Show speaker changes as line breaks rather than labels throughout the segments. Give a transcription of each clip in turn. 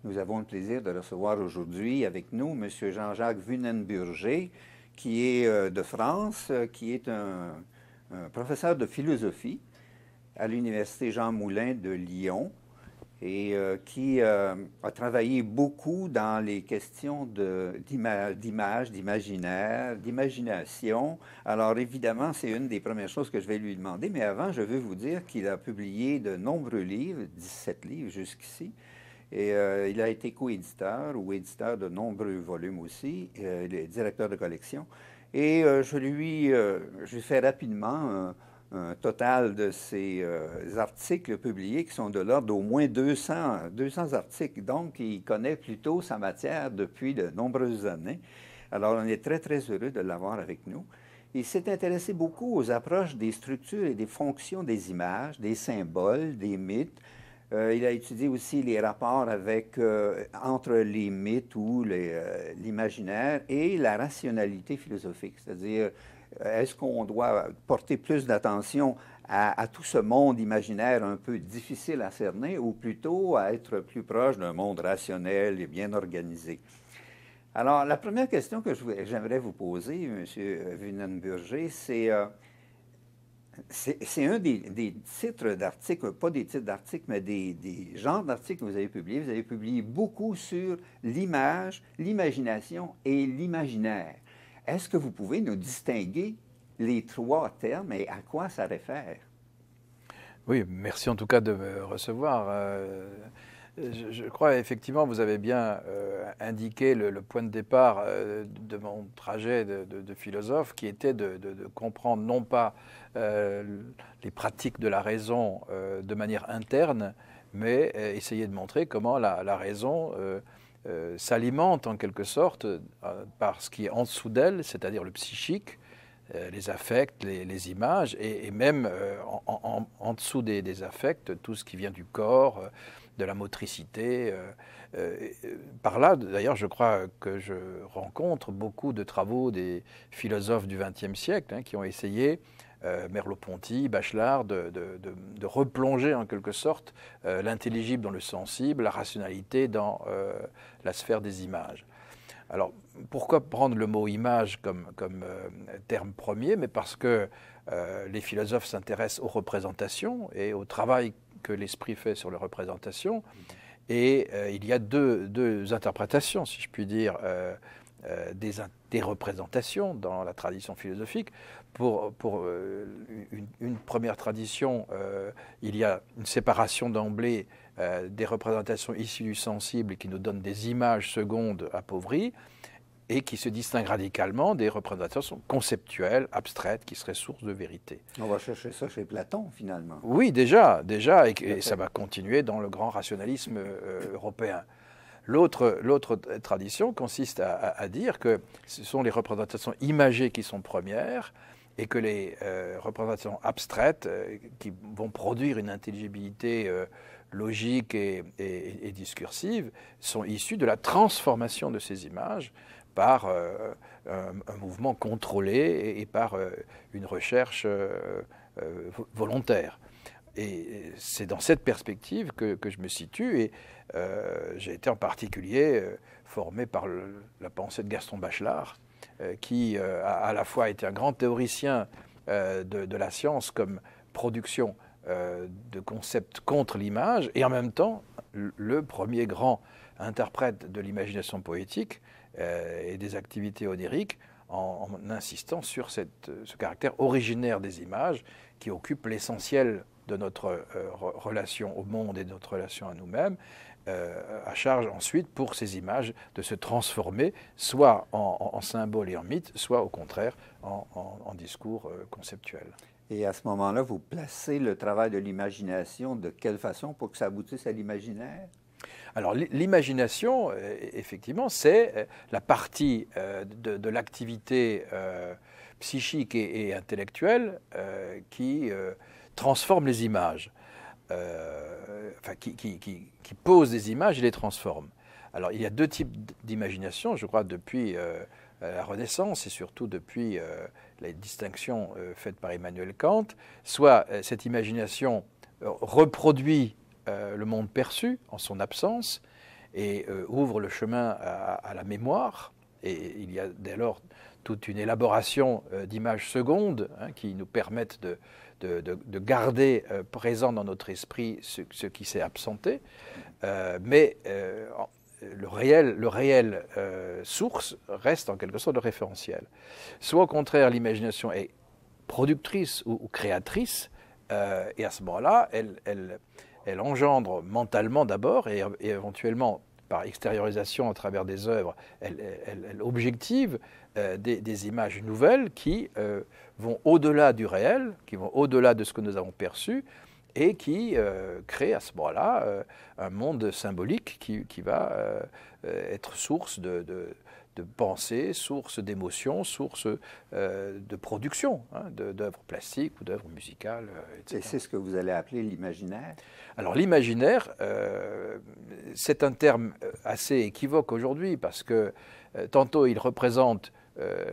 Nous avons le plaisir de recevoir aujourd'hui avec nous M. Jean-Jacques Vunenburger, qui est de France, qui est un professeur de philosophie à l'Université Jean Moulin de Lyon et qui a travaillé beaucoup dans les questions d'image, d'imaginaire, d'imagination. Alors évidemment, c'est une des premières choses que je vais lui demander, mais avant, je veux vous dire qu'il a publié de nombreux livres, 17 livres jusqu'ici, et il a été co-éditeur ou éditeur de nombreux volumes aussi, il est directeur de collection. Et je lui fais rapidement un total de ces articles publiés qui sont de l'ordre d'au moins 200 articles. Donc, il connaît plutôt sa matière depuis de nombreuses années. Alors, on est très, très heureux de l'avoir avec nous. Il s'est intéressé beaucoup aux approches des structures et des fonctions des images, des symboles, des mythes. Il a étudié aussi les rapports entre les mythes ou l'imaginaire et la rationalité philosophique, c'est-à-dire est-ce qu'on doit porter plus d'attention à tout ce monde imaginaire un peu difficile à cerner ou plutôt à être plus proche d'un monde rationnel et bien organisé? Alors, la première question que j'aimerais vous poser, M. Vunenburger, c'est un des titres d'articles, pas des titres d'articles, mais des genres d'articles que vous avez publiés. Vous avez publié beaucoup sur l'image, l'imagination et l'imaginaire. Est-ce que vous pouvez nous distinguer les trois termes et à quoi ça réfère?
Oui, merci en tout cas de me recevoir. Je crois effectivement, vous avez bien indiqué le point de départ de mon trajet de philosophe, qui était de comprendre non pas les pratiques de la raison de manière interne, mais essayer de montrer comment la raison s'alimente en quelque sorte par ce qui est en dessous d'elle, c'est-à-dire le psychique, les affects, les images, et même en dessous des affects, tout ce qui vient du corps, de la motricité. Par là, d'ailleurs, je crois que je rencontre beaucoup de travaux des philosophes du XXe siècle qui ont essayé, Merleau-Ponty, Bachelard, de replonger en quelque sorte l'intelligible dans le sensible, la rationalité dans la sphère des images. Alors, pourquoi prendre le mot image comme terme premier? Mais parce que les philosophes s'intéressent aux représentations et au travail que l'esprit fait sur les représentations. Et il y a deux interprétations, si je puis dire, des représentations dans la tradition philosophique. Pour une première tradition, il y a une séparation d'emblée des représentations issues du sensible qui nous donnent des images secondes appauvries et qui se distinguent radicalement des représentations conceptuelles, abstraites, qui seraient source de vérité.
On va chercher ça chez Platon, finalement.
Oui, déjà, et ça va continuer dans le grand rationalisme européen. L'autre tradition consiste à dire que ce sont les représentations imagées qui sont premières et que les représentations abstraites qui vont produire une intelligibilité logique et discursive sont issues de la transformation de ces images par un mouvement contrôlé et par une recherche volontaire. Et c'est dans cette perspective que je me situe et j'ai été en particulier formé par la pensée de Gaston Bachelard, qui a à la fois été un grand théoricien de la science comme production de concepts contre l'image et en même temps le premier grand interprète de l'imagination poétique et des activités oniriques en insistant sur ce caractère originaire des images qui occupe l'essentiel de notre relation au monde et de notre relation à nous-mêmes, à charge ensuite pour ces images de se transformer soit en symboles et en mythes, soit au contraire en discours conceptuels.
Et à ce moment-là, vous placez le travail de l'imagination de quelle façon pour que ça aboutisse à l'imaginaire?
Alors l'imagination, effectivement, c'est la partie de l'activité psychique et intellectuelle qui transforme les images, qui pose des images et les transforme. Alors il y a deux types d'imagination, je crois, depuis la Renaissance et surtout depuis les distinctions faites par Emmanuel Kant. Soit cette imagination reproduit le monde perçu en son absence et ouvre le chemin à la mémoire. Et il y a dès lors toute une élaboration d'images secondes qui nous permettent de garder présent dans notre esprit ce qui s'est absenté. Mais le réel source reste en quelque sorte le référentiel. Soit au contraire, l'imagination est productrice ou créatrice, et à ce moment-là, elle engendre mentalement d'abord, et éventuellement par extériorisation à travers des œuvres, elle objective des images nouvelles qui vont au-delà du réel, qui vont au-delà de ce que nous avons perçu, et qui crée à ce moment-là un monde symbolique qui va être source de pensée, source d'émotion, source de production, d'œuvres plastiques ou d'œuvres musicales, etc.
Et c'est ce que vous allez appeler l'imaginaire?
Alors l'imaginaire, c'est un terme assez équivoque aujourd'hui parce que tantôt il représente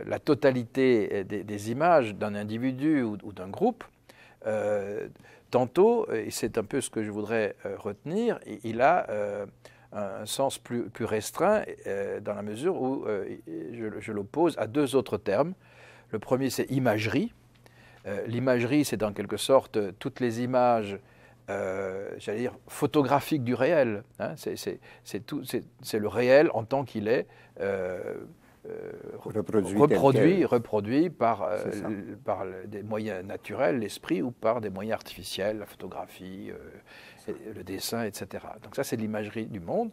la totalité des images d'un individu ou d'un groupe, tantôt, et c'est un peu ce que je voudrais retenir, il a un sens plus restreint dans la mesure où je l'oppose à deux autres termes. Le premier, c'est imagerie. L'imagerie, c'est en quelque sorte toutes les images, j'allais dire, photographiques du réel. C'est le réel en tant qu'il est reproduit par des moyens naturels, l'esprit, ou par des moyens artificiels, la photographie, le dessin, etc. Donc ça, c'est de l'imagerie du monde.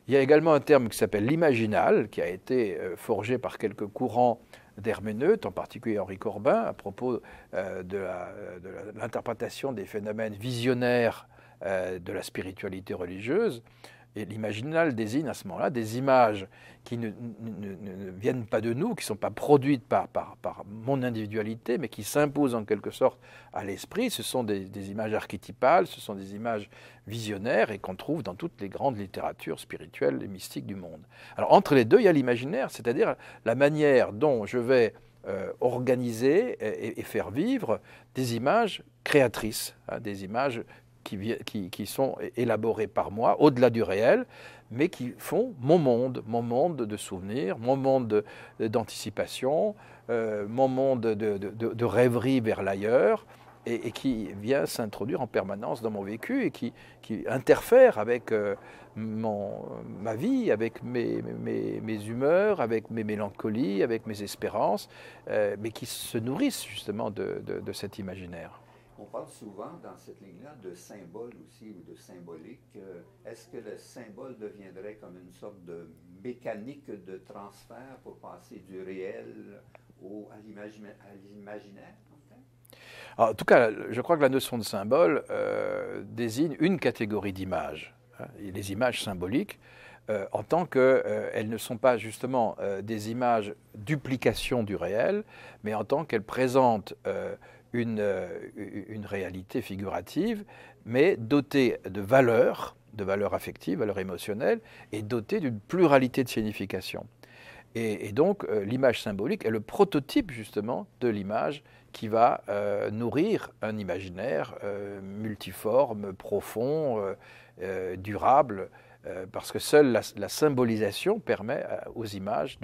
Il y a également un terme qui s'appelle l'imaginal, qui a été forgé par quelques courants d'herméneutes, en particulier Henri Corbin, à propos de l'interprétation des phénomènes visionnaires de la spiritualité religieuse. Et l'imaginal désigne à ce moment-là des images qui ne viennent pas de nous, qui ne sont pas produites par mon individualité, mais qui s'imposent en quelque sorte à l'esprit. Ce sont des images archétypales, ce sont des images visionnaires et qu'on trouve dans toutes les grandes littératures spirituelles et mystiques du monde. Alors entre les deux, il y a l'imaginaire, c'est-à-dire la manière dont je vais organiser et faire vivre des images créatrices, des images qui sont élaborés par moi, au-delà du réel, mais qui font mon monde de souvenirs, mon monde d'anticipation, mon monde de rêverie vers l'ailleurs, et qui vient s'introduire en permanence dans mon vécu et qui interfère avec ma vie, avec mes humeurs, avec mes mélancolies, avec mes espérances, mais qui se nourrissent justement de cet imaginaire.
On parle souvent dans cette ligne-là de symbole aussi ou de symbolique. Est-ce que le symbole deviendrait comme une sorte de mécanique de transfert pour passer du réel à l'imaginaire?
En tout cas, je crois que la notion de symbole désigne une catégorie d'images, les images symboliques, en tant qu'elles ne sont pas justement des images duplication du réel, mais en tant qu'elles présentent une réalité figurative, mais dotée de valeurs affectives, valeurs émotionnelles, et dotée d'une pluralité de significations. Et donc, l'image symbolique est le prototype, justement, de l'image qui va nourrir un imaginaire multiforme, profond, durable, parce que seule la symbolisation permet aux images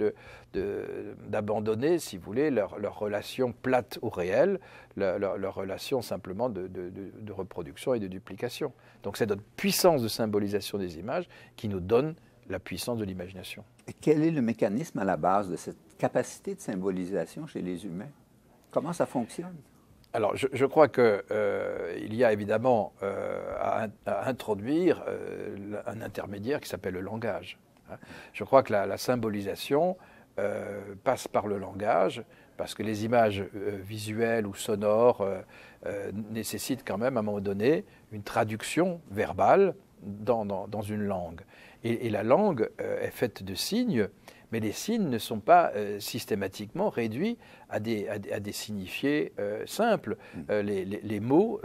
d'abandonner, si vous voulez, leur relation plate au réel, leur relation simplement de reproduction et de duplication. Donc c'est notre puissance de symbolisation des images qui nous donne la puissance de l'imagination.
Et quel est le mécanisme à la base de cette capacité de symbolisation chez les humains? Comment ça fonctionne?
Alors, je crois qu'il y a évidemment à introduire un intermédiaire qui s'appelle le langage. Je crois que la symbolisation passe par le langage, parce que les images visuelles ou sonores nécessitent quand même, à un moment donné, une traduction verbale dans une langue. Et la langue est faite de signes, mais les signes ne sont pas systématiquement réduits à des signifiés simples. Les mots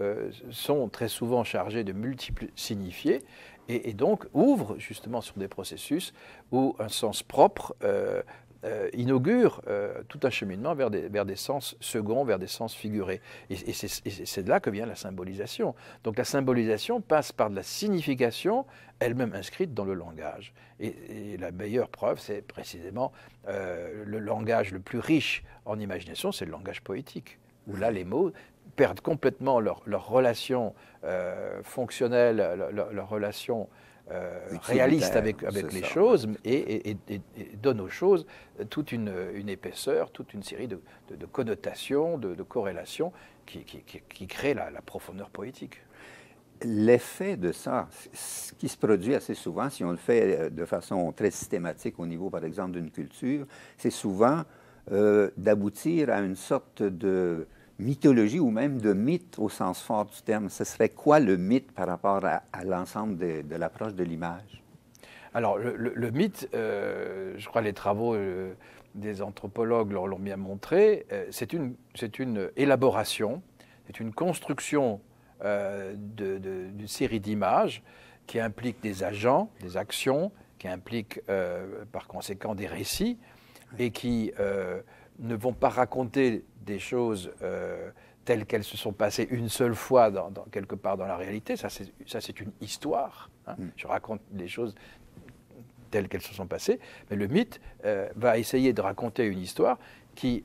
sont très souvent chargés de multiples signifiés et donc ouvrent justement sur des processus où un sens propre inaugure tout un cheminement vers des sens seconds, vers des sens figurés. Et c'est de là que vient la symbolisation. Donc la symbolisation passe par de la signification, elle-même inscrite dans le langage. Et la meilleure preuve, c'est précisément le langage le plus riche en imagination, c'est le langage poétique, où là les mots perdent complètement leur relation fonctionnelle, leur relation réaliste avec les choses et donne aux choses toute une épaisseur, toute une série de connotations, de corrélations qui créent la profondeur poétique.
L'effet de ça, ce qui se produit assez souvent, si on le fait de façon très systématique au niveau, par exemple, d'une culture, c'est souvent d'aboutir à une sorte de mythologie ou même de mythe au sens fort du terme. Ce serait quoi le mythe par rapport à l'ensemble de l'approche de l'image?
Alors, le mythe, je crois les travaux des anthropologues l'ont bien montré, c'est une élaboration, c'est une construction d'une série d'images qui implique des agents, des actions, qui implique par conséquent des récits et qui ne vont pas raconter des choses telles qu'elles se sont passées une seule fois quelque part dans la réalité. Ça, c'est une histoire. Hein. Je raconte les choses telles qu'elles se sont passées. Mais le mythe va essayer de raconter une histoire qui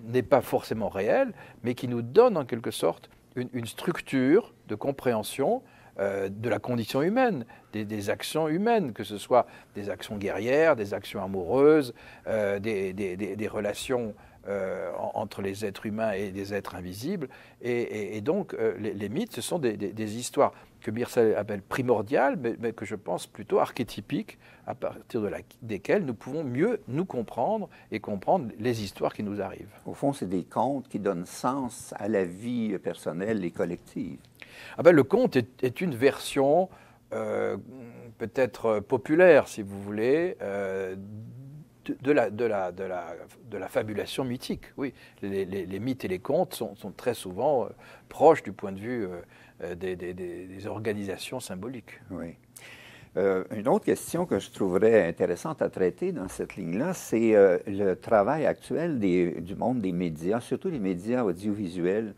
n'est pas forcément réelle, mais qui nous donne en quelque sorte une structure de compréhension de la condition humaine, des actions humaines, que ce soit des actions guerrières, des actions amoureuses, des relations entre les êtres humains et des êtres invisibles. Et donc, les mythes, ce sont des histoires que Mircea appelle primordiales, mais que je pense plutôt archétypiques, à partir desquelles nous pouvons mieux nous comprendre et comprendre les histoires qui nous arrivent.
Au fond, c'est des contes qui donnent sens à la vie personnelle et collective.
Le conte est une version peut-être populaire, si vous voulez, de la fabulation mythique. Oui, les mythes et les contes sont très souvent proches du point de vue des organisations symboliques.
Oui. Une autre question que je trouverais intéressante à traiter dans cette ligne-là, c'est le travail actuel du monde des médias, surtout les médias audiovisuels.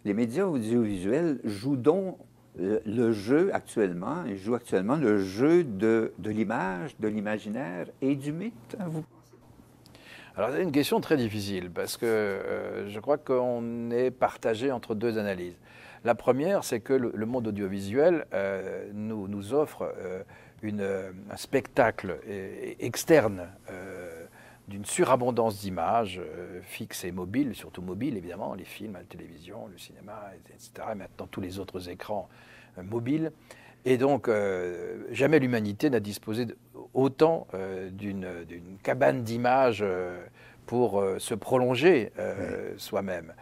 Les médias audiovisuels jouent donc le jeu actuellement, ils jouent actuellement le jeu de l'image, de l'imaginaire et du mythe, vous pensez?
Alors c'est une question très difficile parce que je crois qu'on est partagé entre deux analyses. La première, c'est que le monde audiovisuel nous offre un spectacle externe d'une surabondance d'images fixes et mobiles, surtout mobiles évidemment, les films, la télévision, le cinéma, etc. Et maintenant tous les autres écrans mobiles. Et donc, jamais l'humanité n'a disposé autant d'une cabane d'images pour se prolonger soi-même.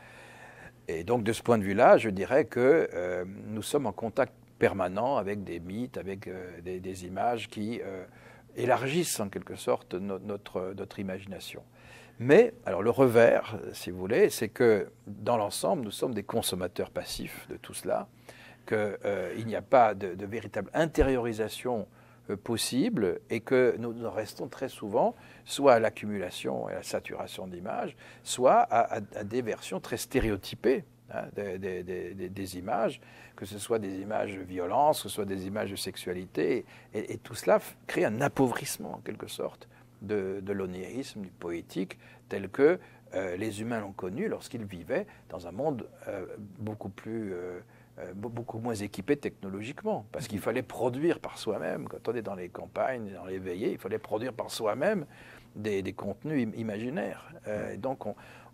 Et donc, de ce point de vue-là, je dirais que nous sommes en contact permanent avec des mythes, avec des images qui élargissent en quelque sorte notre imagination. Mais, alors le revers, si vous voulez, c'est que dans l'ensemble, nous sommes des consommateurs passifs de tout cela, qu'il n'y a pas de véritable intériorisation possible et que nous en restons très souvent soit à l'accumulation et à la saturation d'images, soit à des versions très stéréotypées des images, que ce soit des images de violence, que ce soit des images de sexualité, et tout cela crée un appauvrissement en quelque sorte de l'onirisme, du poétique, tel que les humains l'ont connu lorsqu'ils vivaient dans un monde beaucoup moins équipé technologiquement, parce qu'il fallait produire par soi-même. Quand on est dans les campagnes, dans les veillées, il fallait produire par soi-même des contenus imaginaires. Donc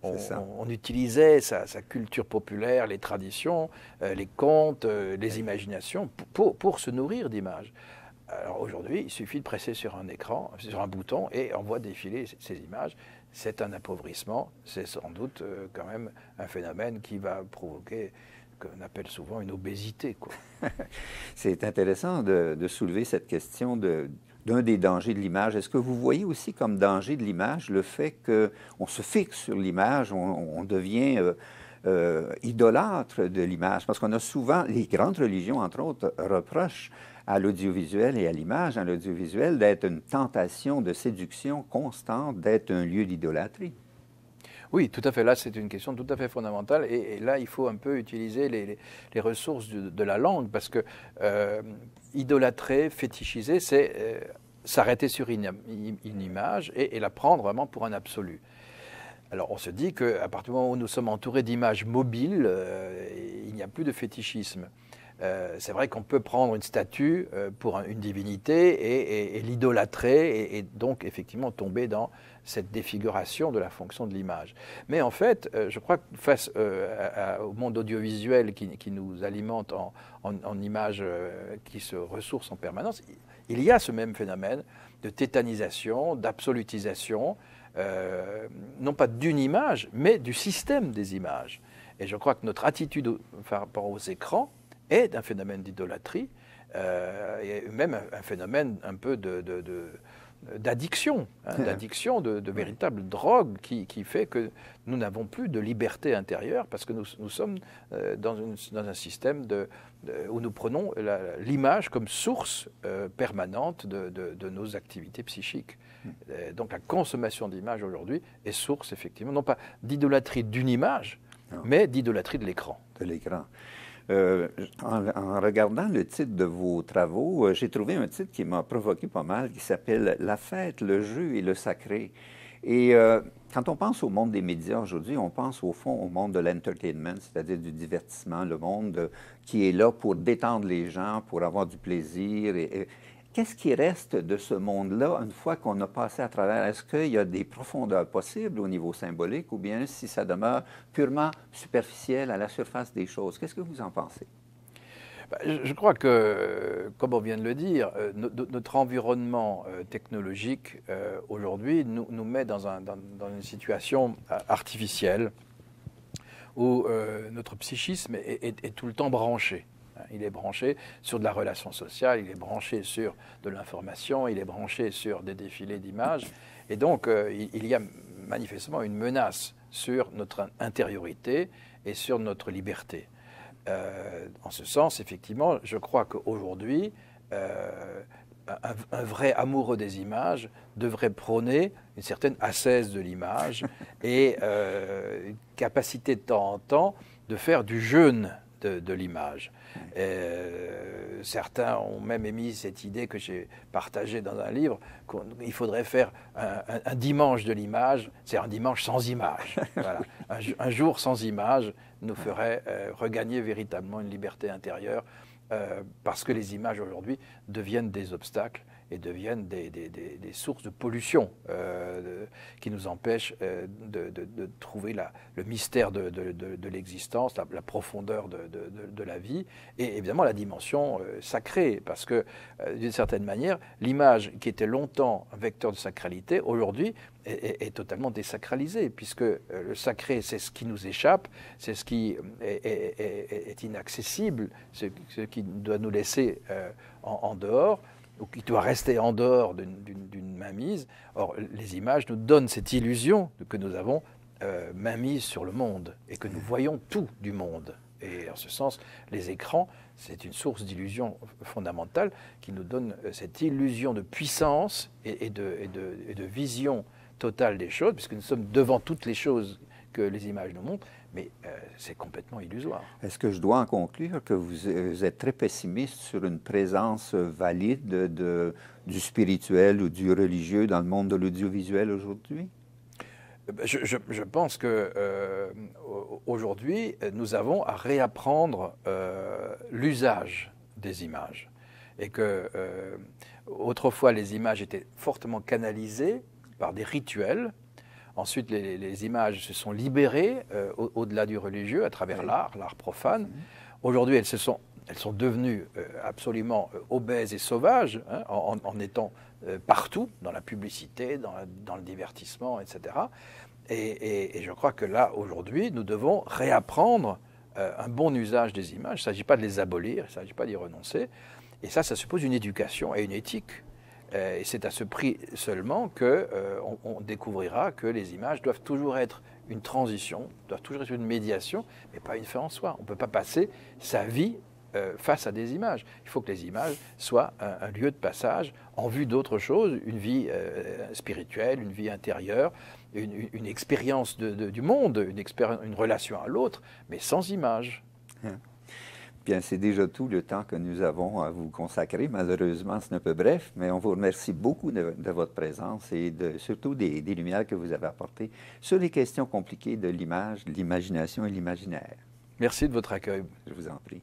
on utilisait sa culture populaire, les traditions, les contes, les imaginations pour se nourrir d'images. Alors aujourd'hui, il suffit de presser sur un écran, sur un bouton, et on voit défiler ces images. C'est un appauvrissement, c'est sans doute quand même un phénomène qui va provoquer qu'on appelle souvent une obésité, quoi.
C'est intéressant de soulever cette question d'un des dangers de l'image. Est-ce que vous voyez aussi comme danger de l'image le fait qu'on se fixe sur l'image, on devient idolâtre de l'image? Parce qu'on a souvent, les grandes religions, entre autres, reprochent à l'audiovisuel et à l'image, à l'audiovisuel, d'être une tentation de séduction constante, d'être un lieu d'idolâtrie.
Oui, tout à fait. Là, c'est une question tout à fait fondamentale. Et là, il faut un peu utiliser les ressources de la langue, parce que idolâtrer, fétichiser, c'est s'arrêter sur une image et la prendre vraiment pour un absolu. Alors, on se dit qu'à partir du moment où nous sommes entourés d'images mobiles, il n'y a plus de fétichisme. C'est vrai qu'on peut prendre une statue pour une divinité et l'idolâtrer et donc effectivement tomber dans cette défiguration de la fonction de l'image. Mais en fait, je crois que face au monde audiovisuel qui nous alimente en images qui se ressourcent en permanence, il y a ce même phénomène de tétanisation, d'absolutisation, non pas d'une image, mais du système des images. Et je crois que notre attitude par rapport aux écrans est un phénomène d'idolâtrie, et même un phénomène un peu d'addiction, d'addiction, de véritable drogue qui fait que nous n'avons plus de liberté intérieure parce que nous sommes dans un système où nous prenons l'image comme source permanente de nos activités psychiques. Donc la consommation d'images aujourd'hui est source effectivement, non pas d'idolâtrie d'une image, mais d'idolâtrie de l'écran.
De l'écran. En regardant le titre de vos travaux, j'ai trouvé un titre qui m'a provoqué pas mal, qui s'appelle « La fête, le jeu et le sacré ». Et quand on pense au monde des médias aujourd'hui, on pense au fond au monde de l'entertainment, c'est-à-dire du divertissement, le monde qui est là pour détendre les gens, pour avoir du plaisir. Qu'est-ce qui reste de ce monde-là une fois qu'on a passé à travers? Est-ce qu'il y a des profondeurs possibles au niveau symbolique ou bien si ça demeure purement superficiel à la surface des choses? Qu'est-ce que vous en pensez?
Je crois que, comme on vient de le dire, notre environnement technologique aujourd'hui nous met dans une situation artificielle où notre psychisme est tout le temps branché. Il est branché sur de la relation sociale, il est branché sur de l'information, il est branché sur des défilés d'images. Et donc, il y a manifestement une menace sur notre intériorité et sur notre liberté. En ce sens, effectivement, je crois qu'aujourd'hui, un vrai amoureux des images devrait prôner une certaine ascèse de l'image et une capacité de temps en temps de faire du jeûne de l'image. Certains ont même émis cette idée que j'ai partagée dans un livre, qu'il faudrait faire un dimanche de l'image, c'est un dimanche sans image. Voilà. Un jour sans image nous ferait regagner véritablement une liberté intérieure, parce que les images aujourd'hui deviennent des obstacles et deviennent des sources de pollution qui nous empêchent de trouver le mystère de l'existence, la profondeur de la vie et évidemment la dimension sacrée. Parce que d'une certaine manière, l'image qui était longtemps un vecteur de sacralité, aujourd'hui est totalement désacralisée, puisque le sacré, c'est ce qui nous échappe, c'est ce qui est inaccessible, ce qui doit nous laisser en dehors, ou qui doit rester en dehors d'une mainmise. Or, les images nous donnent cette illusion que nous avons mainmise sur le monde et que nous voyons tout du monde. Et en ce sens, les écrans, c'est une source d'illusion fondamentale qui nous donne cette illusion de puissance et de vision totale des choses, puisque nous sommes devant toutes les choses que les images nous montrent, mais c'est complètement illusoire.
Est-ce que je dois en conclure que vous êtes très pessimiste sur une présence valide du spirituel ou du religieux dans le monde de l'audiovisuel aujourd'hui?
Je pense que aujourd'hui, nous avons à réapprendre l'usage des images. Et que autrefois, les images étaient fortement canalisées par des rituels. Ensuite, les images se sont libérées au-delà du religieux à travers l'art profane. Aujourd'hui, elles sont devenues absolument obèses et sauvages, hein, en étant partout, dans la publicité, dans le divertissement, etc. Et je crois que là, aujourd'hui, nous devons réapprendre un bon usage des images. Il ne s'agit pas de les abolir, il ne s'agit pas d'y renoncer. Et ça suppose une éducation et une éthique. Et c'est à ce prix seulement qu'on découvrira que les images doivent toujours être une transition, doivent toujours être une médiation, mais pas une fin en soi. On ne peut pas passer sa vie face à des images. Il faut que les images soient un lieu de passage en vue d'autre chose, une vie spirituelle, une vie intérieure, une expérience du monde, une relation à l'autre, mais sans images.
Bien, c'est déjà tout le temps que nous avons à vous consacrer. Malheureusement, c'est un peu bref, mais on vous remercie beaucoup de votre présence et surtout des lumières que vous avez apportées sur les questions compliquées de l'image, de l'imagination et l'imaginaire.
Merci de votre accueil.
Je vous en prie.